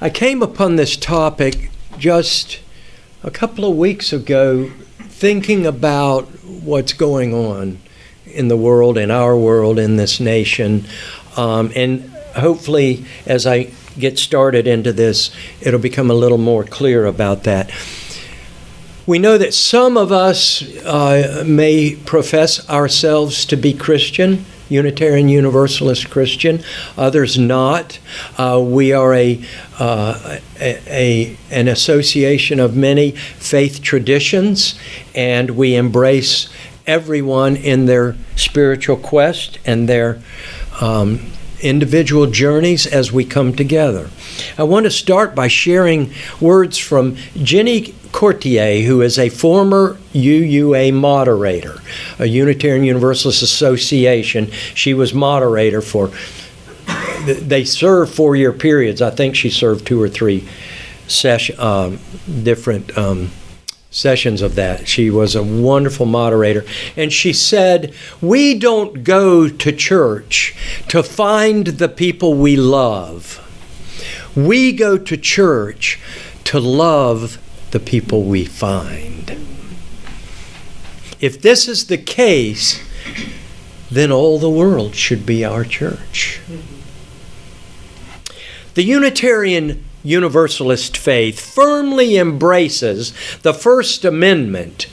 I came upon this topic just a couple of weeks ago, thinking about what's going on in the world, in our world, in this nation. And hopefully, as I get started into this, it'll become a little more clear about that. We know that some of us may profess ourselves to be Christian, Unitarian Universalist Christian, others not. We are an association of many faith traditions, and we embrace everyone in their spiritual quest and their individual journeys as we come together. I want to start by sharing words from Jenny Courtier, who is a former UUA moderator, a Unitarian Universalist Association. She was moderator for, they serve 4-year periods. I think she served 2 or 3 different sessions of that. She was a wonderful moderator. And she said, "We don't go to church to find the people we love. We go to church to love the people we find." If this is the case, then all the world should be our church. The Unitarian Universalist faith firmly embraces the First Amendment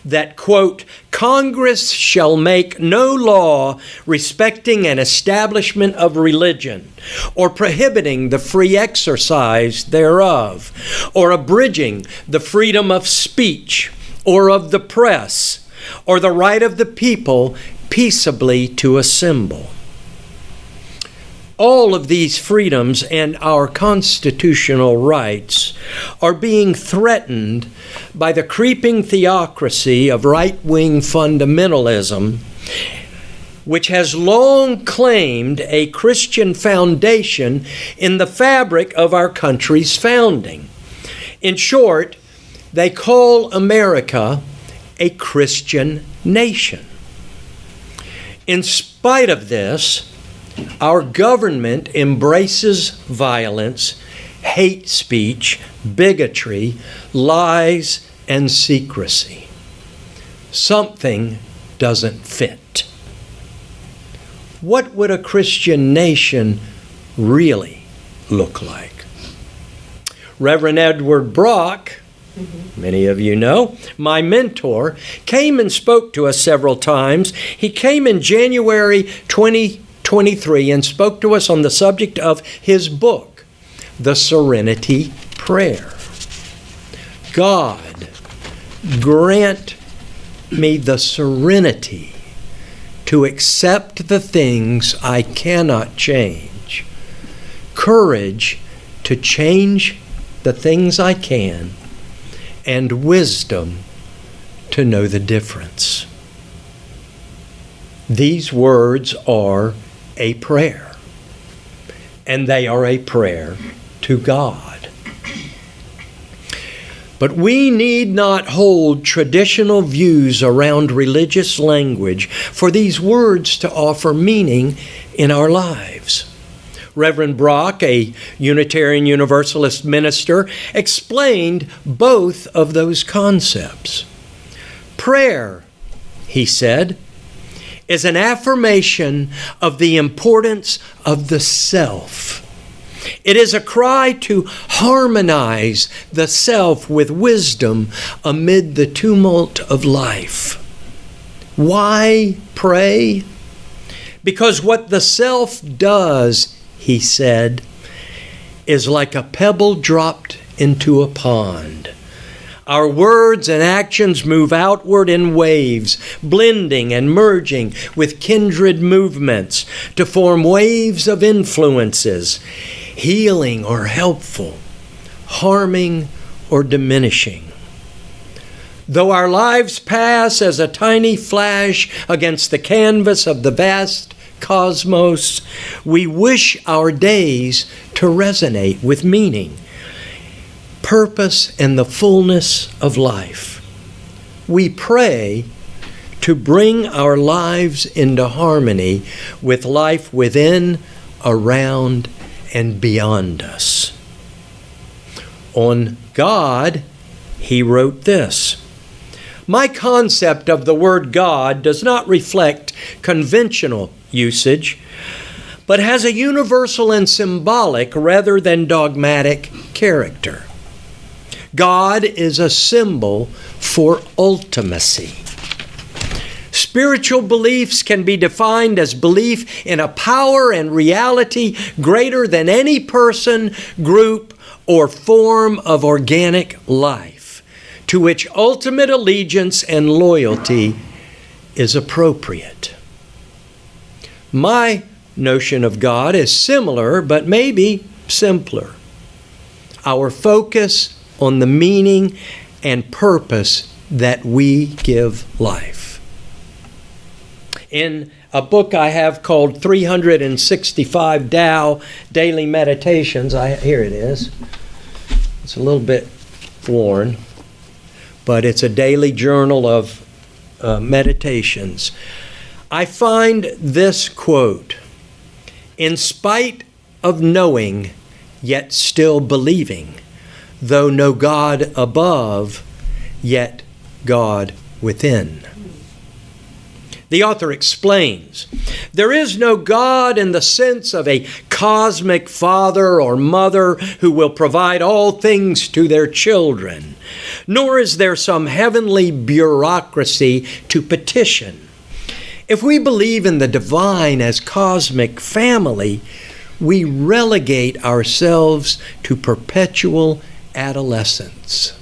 that, quote, "Congress shall make no law respecting an establishment of religion, or prohibiting the free exercise thereof, or abridging the freedom of speech, or of the press, or the right of the people peaceably to assemble." All of these freedoms and our constitutional rights are being threatened by the creeping theocracy of right-wing fundamentalism, which has long claimed a Christian foundation in the fabric of our country's founding. In short, they call America a Christian nation. In spite of this, our government embraces violence, hate speech, bigotry, lies, and secrecy. Something doesn't fit. What would a Christian nation really look like? Reverend Edward Brock, many of you know, my mentor, came and spoke to us several times. He came in January 2023 and spoke to us on the subject of his book, The Serenity Prayer. God, grant me the serenity to accept the things I cannot change, courage to change the things I can, and wisdom to know the difference. These words are a prayer, and they are a prayer to God. But we need not hold traditional views around religious language for these words to offer meaning in our lives. Reverend Brock, a Unitarian Universalist minister, explained both of those concepts. Prayer, he said, is an affirmation of the importance of the self. It is a cry to harmonize the self with wisdom amid the tumult of life. Why pray? Because what the self does, he said, is like a pebble dropped into a pond. Our words and actions move outward in waves, blending and merging with kindred movements to form waves of influences, healing or helpful, harming or diminishing. Though our lives pass as a tiny flash against the canvas of the vast cosmos, we wish our days to resonate with meaning, purpose, and the fullness of life. We pray to bring our lives into harmony with life within, around, and beyond us. On God, he wrote this: "My concept of the word God does not reflect conventional usage, but has a universal and symbolic rather than dogmatic character. God is a symbol for ultimacy. Spiritual beliefs can be defined as belief in a power and reality greater than any person, group, or form of organic life, to which ultimate allegiance and loyalty is appropriate." My notion of God is similar, but maybe simpler. Our focus on the meaning and purpose that we give life. In a book I have called 365 Tao Daily Meditations, here it is. It's a little bit worn, but it's a daily journal of meditations. I find this quote: "In spite of knowing, yet still believing, though no God above, yet God within." The author explains, there is no God in the sense of a cosmic father or mother who will provide all things to their children, nor is there some heavenly bureaucracy to petition. If we believe in the divine as cosmic family, we relegate ourselves to perpetual adolescence.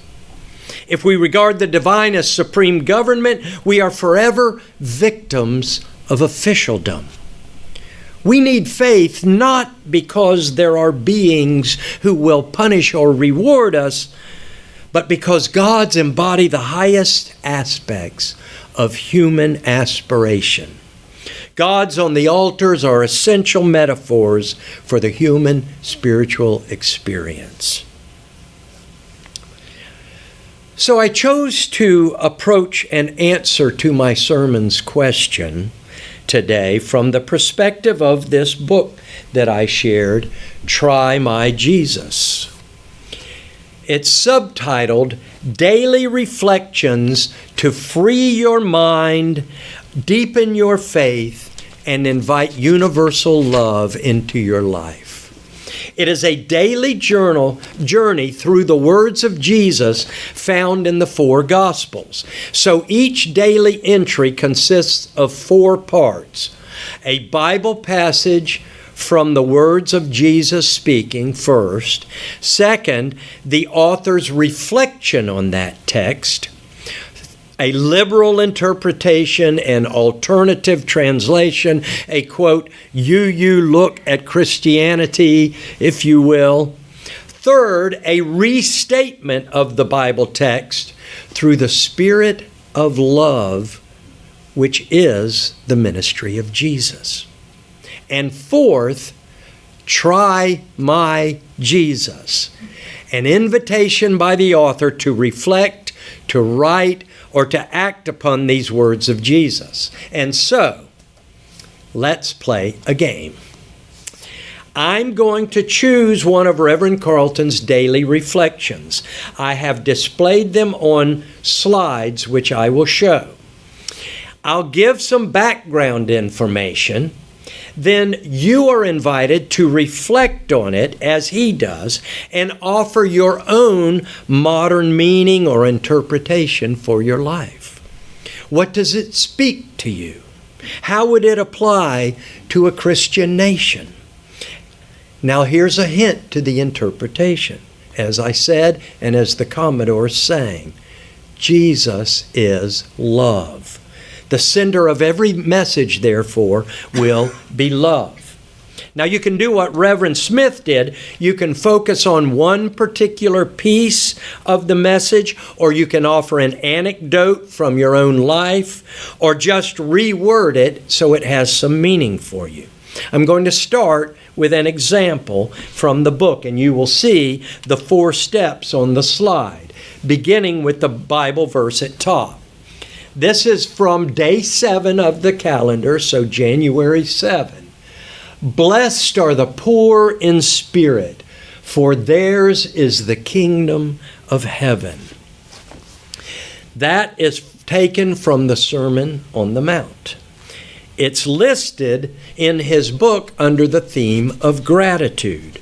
If we regard the divine as supreme government, we are forever victims of officialdom. We need faith not because there are beings who will punish or reward us, but because gods embody the highest aspects of human aspiration. Gods on the altars are essential metaphors for the human spiritual experience. So I chose to approach an answer to my sermon's question today from the perspective of this book that I shared, Try My Jesus. It's subtitled Daily Reflections to Free Your Mind, Deepen Your Faith, and Invite Universal Love into Your Life. It is a daily journey through the words of Jesus found in the four Gospels. So each daily entry consists of 4 parts: a Bible passage from the words of Jesus speaking first. Second, the author's reflection on that text. A liberal interpretation and alternative translation, a quote, you look at Christianity, if you will. Third, a restatement of the Bible text through the Spirit of love, which is the ministry of Jesus. And fourth, Try My Jesus, an invitation by the author to reflect, to write, or to act upon these words of Jesus. And so, let's play a game. I'm going to choose one of Reverend Carlton's daily reflections. I have displayed them on slides, which I will show. I'll give some background information. Then you are invited to reflect on it as he does and offer your own modern meaning or interpretation for your life. What does it speak to you? How would it apply to a Christian nation? Now here's a hint to the interpretation. As I said, and as the Commodore sang, Jesus is love. The sender of every message, therefore, will be love. Now you can do what Reverend Smith did. You can focus on one particular piece of the message, or you can offer an anecdote from your own life, or just reword it so it has some meaning for you. I'm going to start with an example from the book, and you will see the 4 steps on the slide, beginning with the Bible verse at top. This is from day 7 of the calendar, so January 7. Blessed are the poor in spirit, for theirs is the kingdom of heaven. That is taken from the Sermon on the Mount. It's listed in his book under the theme of gratitude.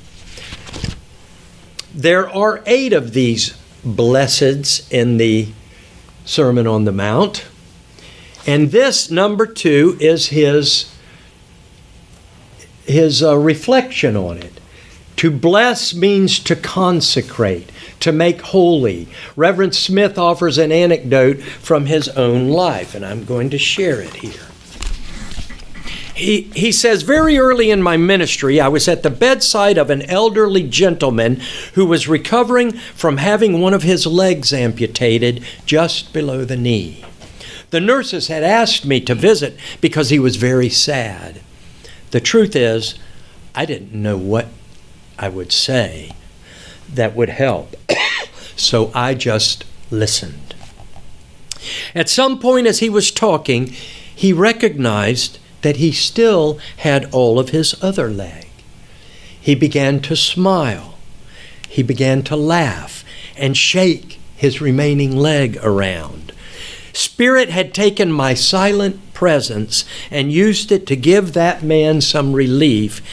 There are 8 of these blesseds in the Sermon on the Mount, and this number 2 is his reflection on it. To bless means to consecrate, to make holy. Reverend Smith offers an anecdote from his own life, and I'm going to share it here. He says, very early in my ministry, I was at the bedside of an elderly gentleman who was recovering from having one of his legs amputated just below the knee. The nurses had asked me to visit because he was very sad. The truth is, I didn't know what I would say that would help, so I just listened. At some point as he was talking, he recognized that he still had all of his other leg. He began to smile. He began to laugh and shake his remaining leg around. Spirit had taken my silent presence and used it to give that man some relief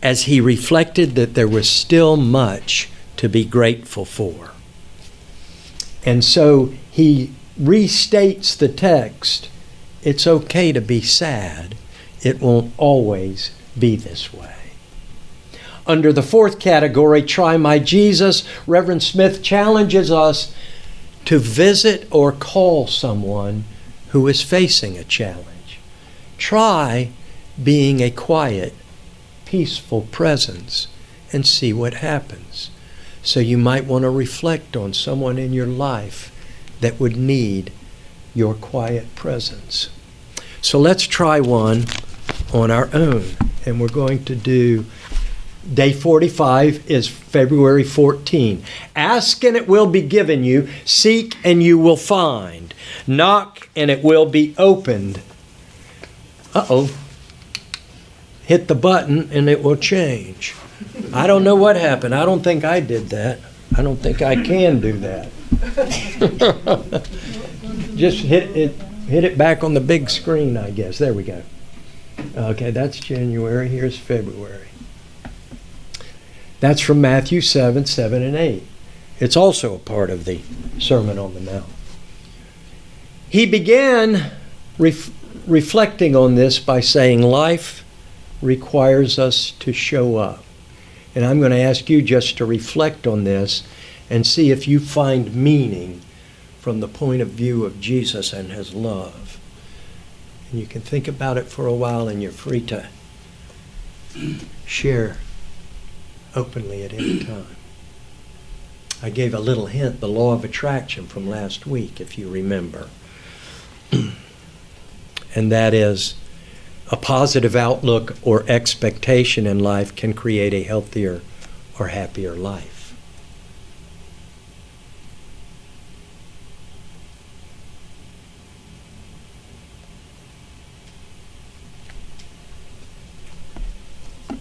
as he reflected that there was still much to be grateful for. And so he restates the text. It's okay to be sad. It won't always be this way. Under the 4th category, Try My Jesus, Reverend Smith challenges us to visit or call someone who is facing a challenge. Try being a quiet, peaceful presence and see what happens. So you might want to reflect on someone in your life that would need your quiet presence. So let's try one on our own. And we're going to do, day 45 is February 14. Ask and it will be given you. Seek and you will find. Knock and it will be opened. Uh-oh. Hit the button and it will change. I don't know what happened. I don't think I did that. I don't think I can do that. Just hit it back on the big screen, I guess. There we go. Okay, that's January. Here's February. That's from Matthew 7, 7 and 8. It's also a part of the Sermon on the Mount. He began reflecting on this by saying life requires us to show up. And I'm going to ask you just to reflect on this and see if you find meaning from the point of view of Jesus and his love. And you can think about it for a while, and you're free to share openly at any time. I gave a little hint, the law of attraction from last week, if you remember. And that is, a positive outlook or expectation in life can create a healthier or happier life.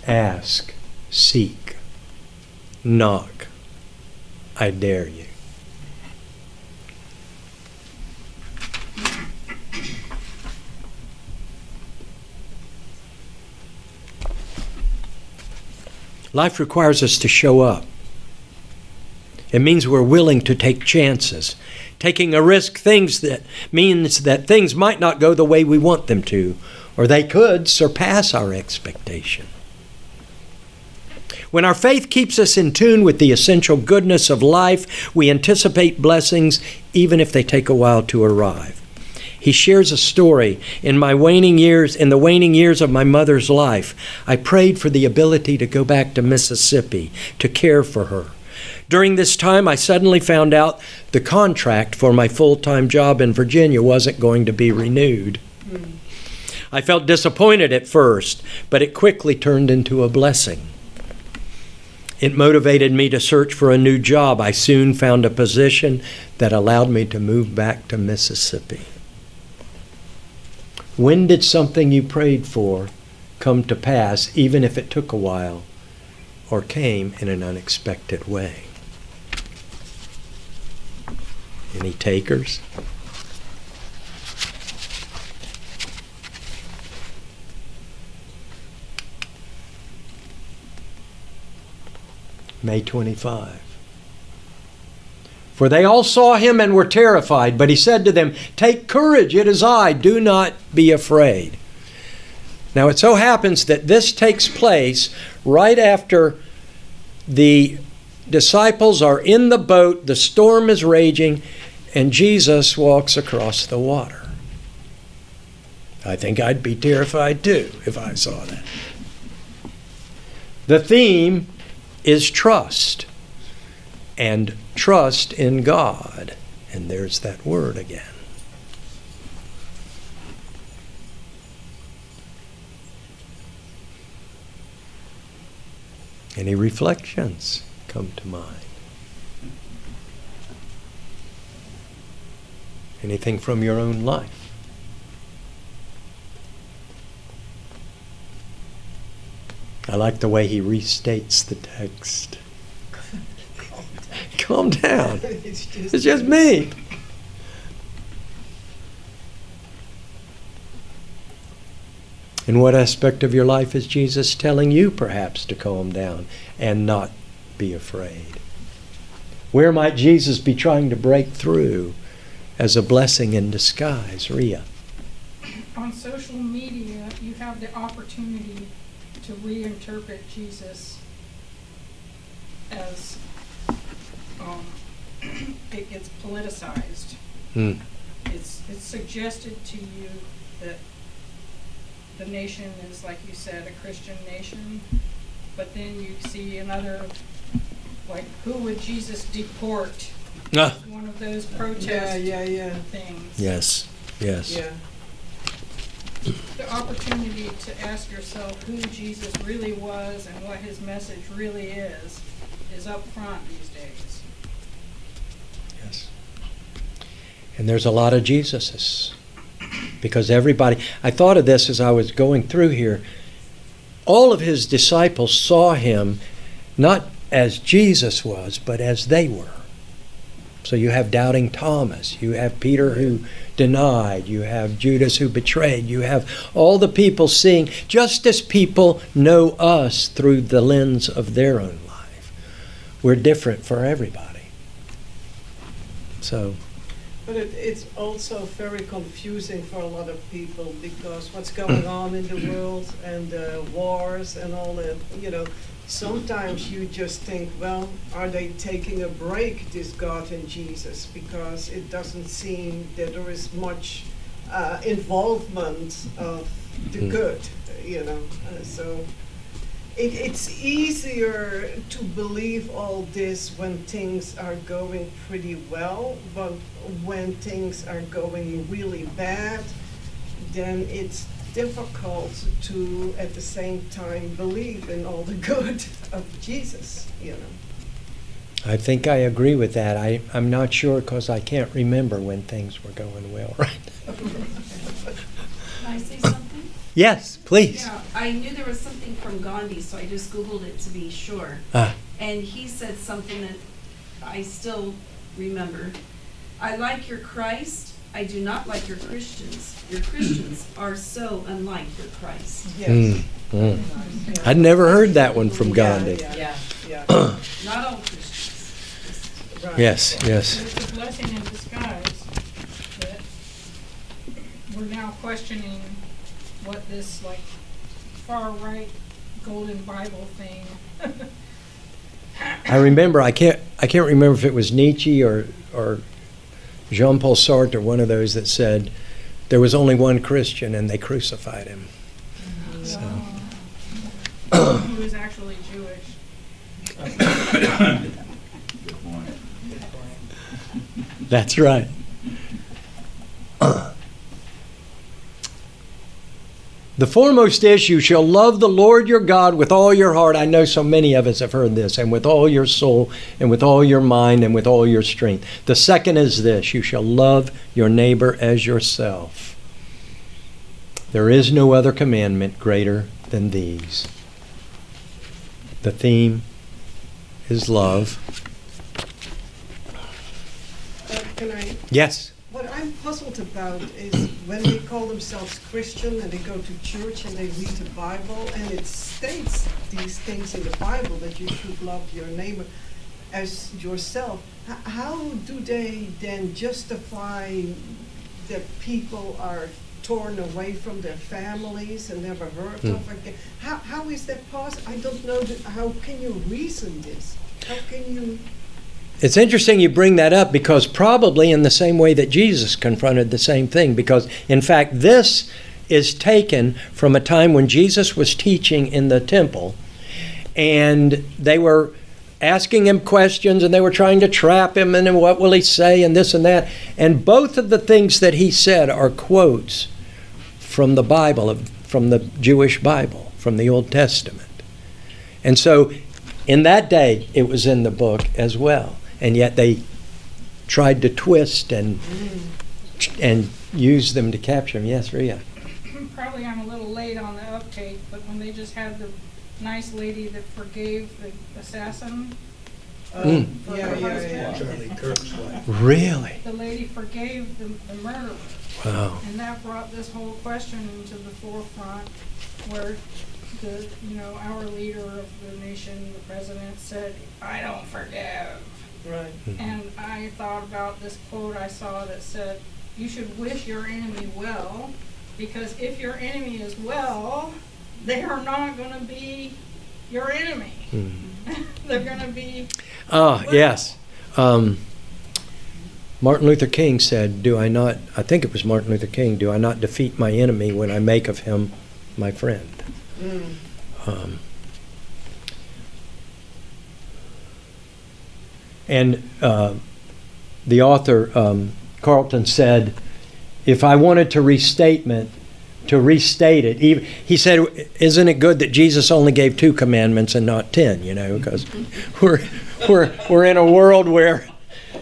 Ask, seek, knock. I dare you. Life requires us to show up. It means we're willing to take chances. Taking a risk means that things might not go the way we want them to, or they could surpass our expectation. When our faith keeps us in tune with the essential goodness of life, we anticipate blessings even if they take a while to arrive. He shares a story. In the waning years of my mother's life, I prayed for the ability to go back to Mississippi to care for her. During this time, I suddenly found out the contract for my full-time job in Virginia wasn't going to be renewed. I felt disappointed at first, but it quickly turned into a blessing. It motivated me to search for a new job. I soon found a position that allowed me to move back to Mississippi. When did something you prayed for come to pass, even if it took a while? or came in an unexpected way. Any takers? May 25. For they all saw him and were terrified, but he said to them, "Take courage, it is I, do not be afraid." Now it so happens that this takes place right after the disciples are in the boat, the storm is raging, and Jesus walks across the water. I think I'd be terrified too if I saw that. The theme is trust, and trust in God. And there's that word again. Any reflections come to mind? Anything from your own life? I like the way he restates the text. Calm down. It's just me. In what aspect of your life is Jesus telling you perhaps to calm down and not be afraid? Where might Jesus be trying to break through as a blessing in disguise? Rhea. On social media, you have the opportunity to reinterpret Jesus as it gets politicized. It's suggested to you that the nation is, like you said, a Christian nation, but then you see another, like, who would Jesus deport? One of those protest things. Yes. Yeah. The opportunity to ask yourself who Jesus really was and what his message really is up front these days. Yes. And there's a lot of Jesuses. Because everybody, I thought of this as I was going through here. All of his disciples saw him not as Jesus was, but as they were. So you have doubting Thomas, you have Peter who denied, you have Judas who betrayed, you have all the people seeing, just as people know us through the lens of their own life. We're different for everybody. So. But it's also very confusing for a lot of people because what's going on in the world and wars and all that, sometimes you just think, well, are they taking a break, this God and Jesus? Because it doesn't seem that there is much involvement of the good, so it's easier to believe all this when things are going pretty well, but when things are going really bad, then it's difficult to, at the same time, believe in all the good of Jesus, I think I agree with that. I'm not sure because I can't remember when things were going well, right? Can I say something? Yes, please. Yeah, I knew there was something from Gandhi, so I just Googled it to be sure. And he said something that I still remember. I like your Christ. I do not like your Christians. Your Christians are so unlike your Christ. Yes. I'd never heard that one from Gandhi. Yeah. Not all Christians. Right. Yes. It's a blessing in disguise that we're now questioning what this far right golden Bible thing. I remember. I can't remember if it was Nietzsche or Jean-Paul Sartre or one of those that said there was only one Christian and they crucified him. So. He was actually Jewish. Good point. That's right. The foremost is you shall love the Lord your God with all your heart. I know so many of us have heard this. And with all your soul and with all your mind and with all your strength. The second is this. You shall love your neighbor as yourself. There is no other commandment greater than these. The theme is love. Can I? Yes. What I'm puzzled about is when they call themselves Christian and they go to church and they read the Bible and it states these things in the Bible that you should love your neighbor as yourself. How do they then justify that people are torn away from their families and never heard of again? How is that possible? I don't know. How can you reason this? How can you? It's interesting you bring that up, because probably in the same way that Jesus confronted the same thing, because in fact this is taken from a time when Jesus was teaching in the temple, and they were asking him questions and they were trying to trap him, and what will he say and this and that, and both of the things that he said are quotes from the Bible, from the Jewish Bible, from the Old Testament. And so in that day it was in the book as well. And yet they tried to twist and use them to capture him. Yes, Rhea? Probably I'm a little late on the uptake, but when they just had the nice lady that forgave the assassin for her husband. Charlie Kirk's wife. Really? The lady forgave the murderer. Wow. And that brought this whole question into the forefront, where our leader of the nation, the president, said, "I don't forgive." Right. And I thought about this quote I saw that said, "You should wish your enemy well, because if your enemy is well, they are not going to be your enemy." They're going to be well. Yes. Martin Luther King said, I think it was Martin Luther King, "Do I not defeat my enemy when I make of him my friend?" And the author, Carlton, said, if I wanted to restate it, he said, isn't it good that Jesus only gave 2 commandments and not 10, because we're in a world where,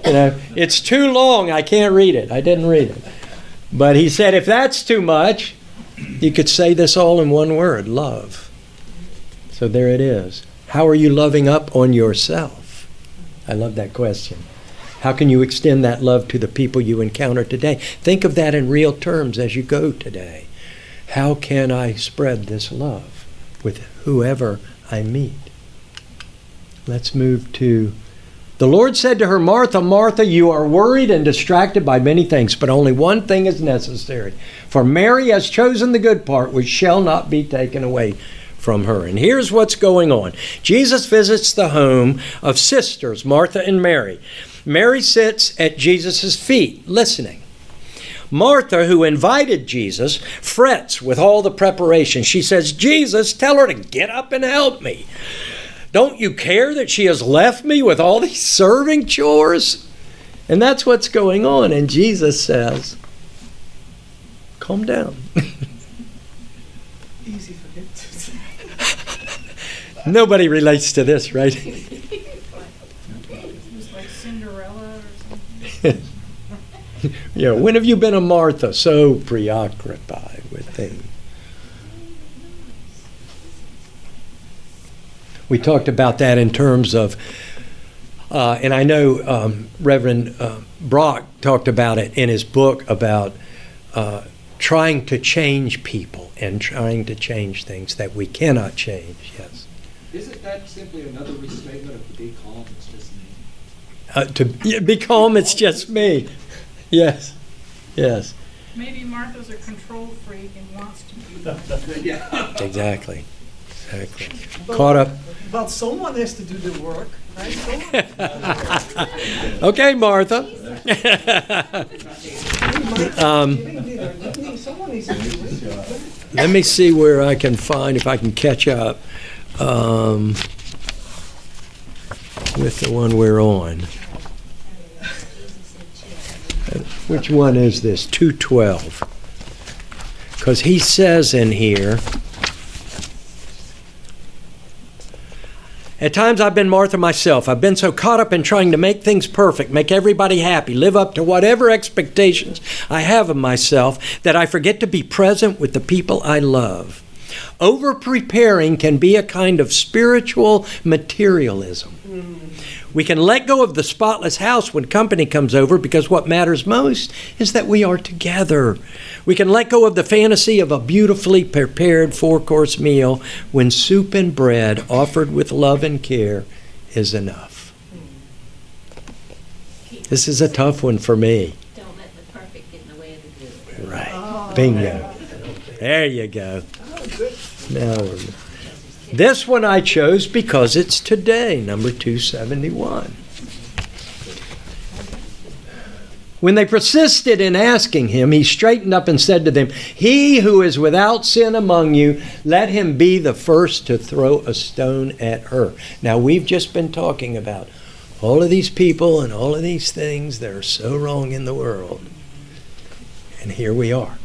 it's too long, I can't read it. I didn't read it. But he said, if that's too much, you could say this all in one word, love. So there it is. How are you loving up on yourself? I love that question. How can you extend that love to the people you encounter today? Think of that in real terms as you go today. How can I spread this love with whoever I meet? Let's move to, the Lord said to her, "Martha, Martha, you are worried and distracted by many things, but only one thing is necessary. For Mary has chosen the good part, which shall not be taken away from her." And here's what's going on. Jesus visits the home of sisters, Martha and Mary. Mary sits at Jesus' feet, listening. Martha, who invited Jesus, frets with all the preparation. She says, "Jesus, tell her to get up and help me. Don't you care that she has left me with all these serving chores?" And that's what's going on. And Jesus says, calm down. Easy for him to say. Nobody relates to this, right? It was like Cinderella or something. When have you been a Martha? So preoccupied with things. We talked about that in terms of, and I know Reverend Brock talked about it in his book about trying to change people and trying to change things that we cannot change. Yes. Isn't that simply another restatement of the "be calm, it's just me"? To be calm, it's just me. Yes. Yes. Maybe Martha's a control freak and wants to be. Yeah. Exactly. Caught up. But someone has to do the work, right? Okay, Martha. Someone needs to do it. Let me see where I can find, if I can catch up with the one we're on. Which one is this? 212. Because he says in here, at times I've been Martha myself. I've been so caught up in trying to make things perfect, make everybody happy, live up to whatever expectations I have of myself, that I forget to be present with the people I love. Over-preparing can be a kind of spiritual materialism. We can let go of the spotless house when company comes over because what matters most is that we are together. We can let go of the fantasy of a beautifully prepared 4-course meal when soup and bread offered with love and care is enough. This is a tough one for me. Don't let the perfect get in the way of the good. Right. Oh, Bingo. There you go. Oh, good. Now, this one I chose because it's today, number 271. When they persisted in asking him, he straightened up and said to them, "He who is without sin among you, let him be the first to throw a stone at her." Now, we've just been talking about all of these people and all of these things that are so wrong in the world. And here we are.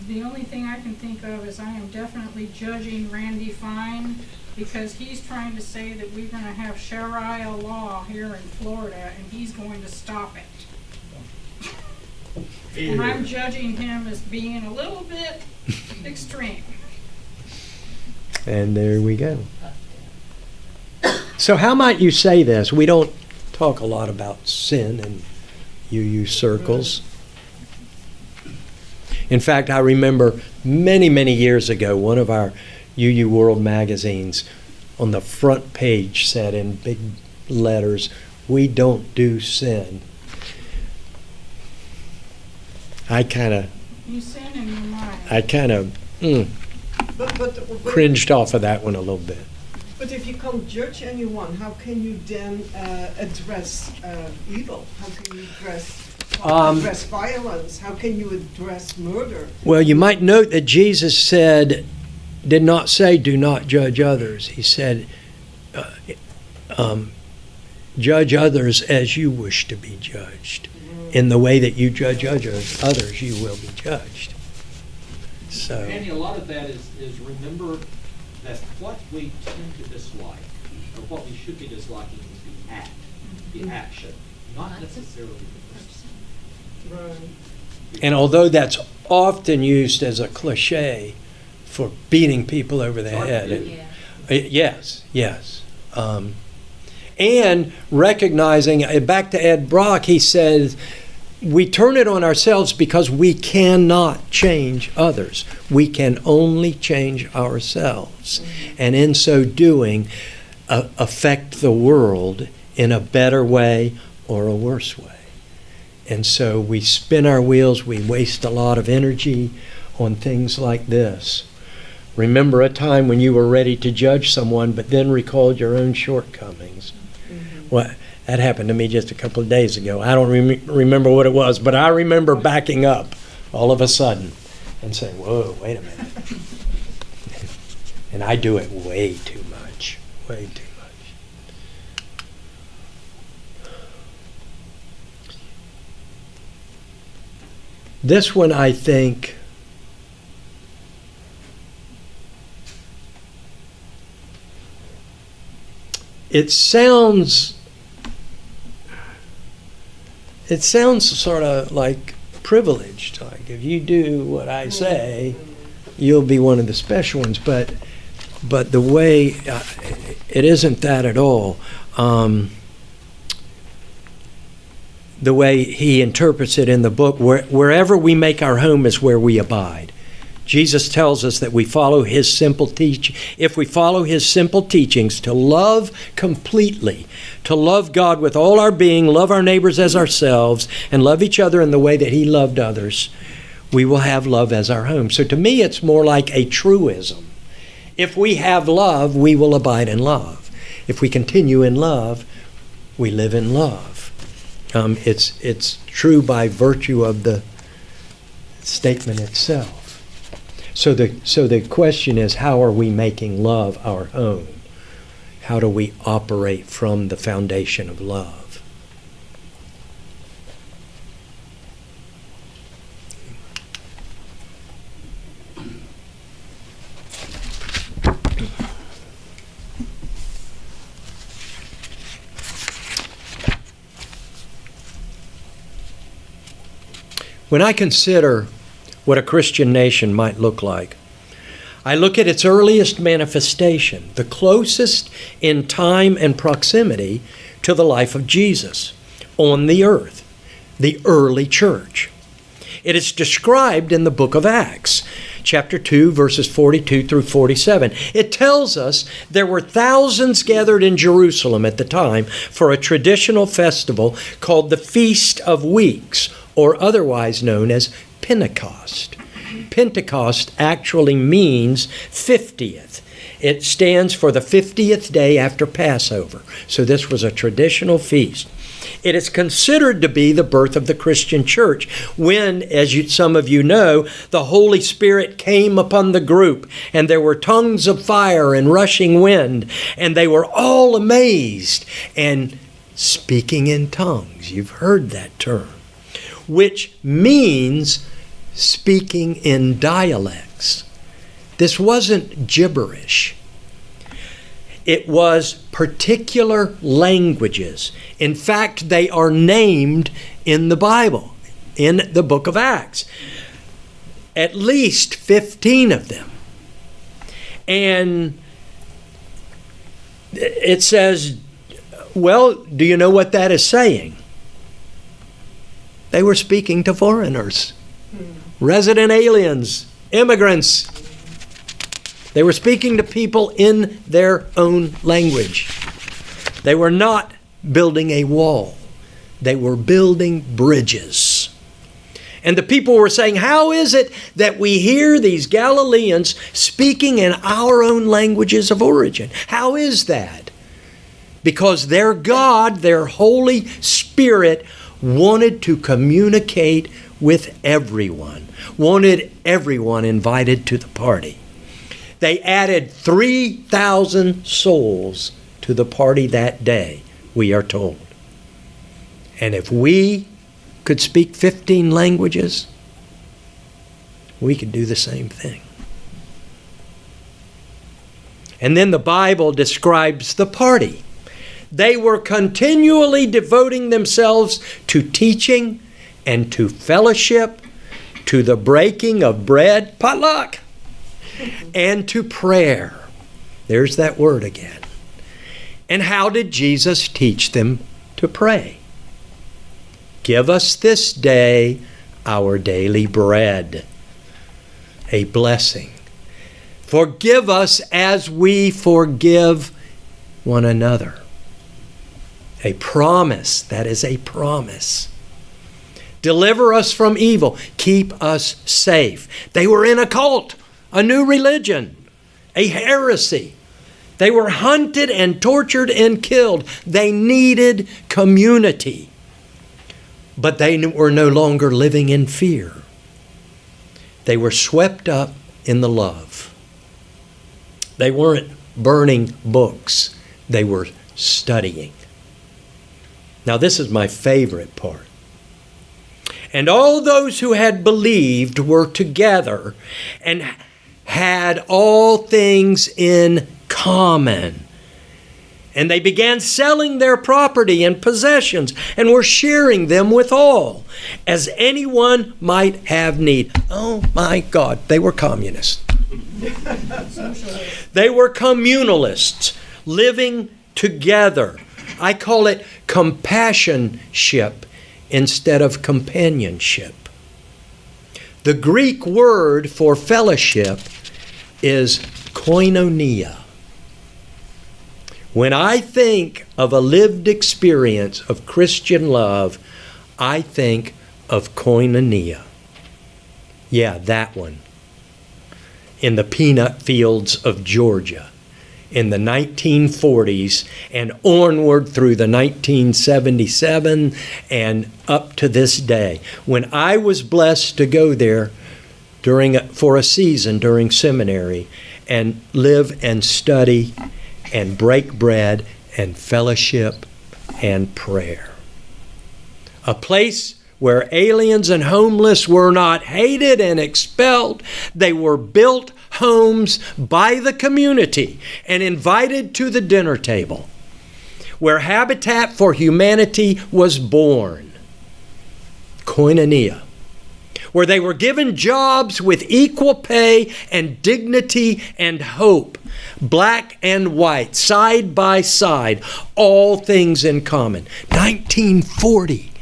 The only thing I can think of is I am definitely judging Randy Fine because he's trying to say that we're going to have Sharia law here in Florida and he's going to stop it. And I'm judging him as being a little bit extreme. And there we go. So how might you say this? We don't talk a lot about sin in UU circles. In fact, I remember many, many years ago, one of our UU World magazines on the front page said in big letters, "We don't do sin." I kind of You sin in your mind. But cringed off of that one a little bit. But if you can't judge anyone, how can you then address evil? How can you address violence? How can you address murder? Well, you might note that Jesus did not say, "Do not judge others." He said, "Judge others as you wish to be judged. In the way that you judge others, you will be judged." So, Andy, a lot of that is remember that what we tend to dislike, or what we should be disliking, is the act, the action, not necessarily the person. Right. and although that's often used as a cliche for beating people over the head, yes. And recognizing, back to Ed Brock, he says, we turn it on ourselves because we cannot change others. We can only change ourselves. And in so doing, affect the world in a better way or a worse way. And so we spin our wheels, we waste a lot of energy on things like this. Remember a time when you were ready to judge someone, but then recalled your own shortcomings. Well, that happened to me just a couple of days ago. I don't remember what it was, but I remember backing up all of a sudden and saying, "Whoa, wait a minute." And I do it way too much, way too much. This one, I think, it sounds sort of like privileged. Like, if you do what I say, you'll be one of the special ones. But the way it isn't that at all. The way he interprets it in the book, wherever we make our home is where we abide. Jesus tells us that we follow his simple if we follow his simple teachings to love completely, to love God with all our being, love our neighbors as ourselves, and love each other in the way that he loved others, we will have love as our home. So to me, it's more like a truism. If we have love, we will abide in love. If we continue in love, we live in love. It's true by virtue of the statement itself. So the question is, how are we making love our home? How do we operate from the foundation of love? When I consider what a Christian nation might look like. I look at its earliest manifestation, the closest in time and proximity to the life of Jesus on the earth, the early church. It is described in the book of Acts, chapter 2, verses 42 through 47. It tells us there were thousands gathered in Jerusalem at the time for a traditional festival called the Feast of Weeks, or otherwise known as Pentecost. Pentecost actually means 50th. It stands for the 50th day after Passover. So this was a traditional feast. It is considered to be the birth of the Christian church when, as some of you know, the Holy Spirit came upon the group and there were tongues of fire and rushing wind, and they were all amazed and speaking in tongues. You've heard that term, which means speaking in dialects. This wasn't gibberish. It was particular languages. In fact, they are named in the Bible, in the book of Acts. At least 15 of them. And it says, well, do you know what that is saying? They were speaking to foreigners, resident aliens, immigrants. They were speaking to people in their own language. They were not building a wall. They were building bridges. And the people were saying, how is it that we hear these Galileans speaking in our own languages of origin? How is that? Because their God, their Holy Spirit, wanted to communicate with everyone, wanted everyone invited to the party. They added 3,000 souls to the party that day, we are told. And if we could speak 15 languages, we could do the same thing. And then the Bible describes the party. They were continually devoting themselves to teaching and to fellowship, to the breaking of bread, potluck, and to prayer. There's that word again. And how did Jesus teach them to pray? Give us this day our daily bread. A blessing. Forgive us as we forgive one another. A promise. That is a promise. Deliver us from evil. Keep us safe. They were in a cult, a new religion, a heresy. They were hunted and tortured and killed. They needed community. But they were no longer living in fear. They were swept up in the love. They weren't burning books. They were studying. Now, this is my favorite part. And all those who had believed were together and had all things in common. And they began selling their property and possessions and were sharing them with all, as anyone might have need. Oh my God, they were communists. They were communalists, living together. I call it compassionship instead of companionship. The Greek word for fellowship is koinonia. When I think of a lived experience of Christian love, I think of koinonia. Yeah, that one. In the peanut fields of Georgia in the 1940s and onward through the 1977 and up to this day. When I was blessed to go there for a season during seminary and live and study and break bread and fellowship and prayer. A place where aliens and homeless were not hated and expelled. They were built homes by the community and invited to the dinner table, where Habitat for Humanity was born. Koinonia. where they were given jobs with equal pay and dignity and hope, black and white, side by side, all things in common. 1940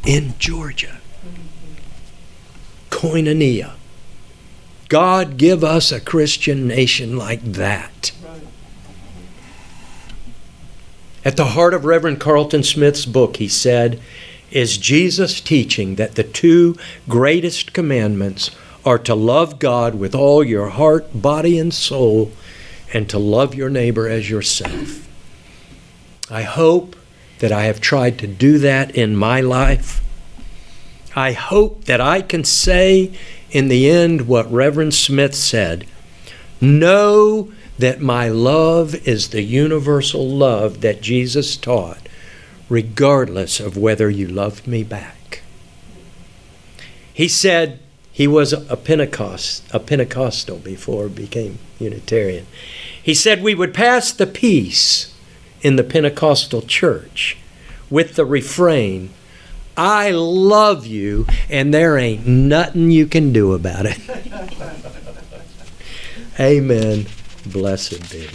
in Georgia. Koinonia. God give us a Christian nation like that. At the heart of Reverend Carlton Smith's book, he said, is Jesus' teaching that the two greatest commandments are to love God with all your heart, body, and soul, and to love your neighbor as yourself. I hope that I have tried to do that in my life. I hope that I can say in the end what Reverend Smith said, know that my love is the universal love that Jesus taught, regardless of whether you loved me back. He said he was a Pentecostal before he became Unitarian. He said we would pass the peace in the Pentecostal church with the refrain, I love you and there ain't nothing you can do about it. Amen. Blessed be.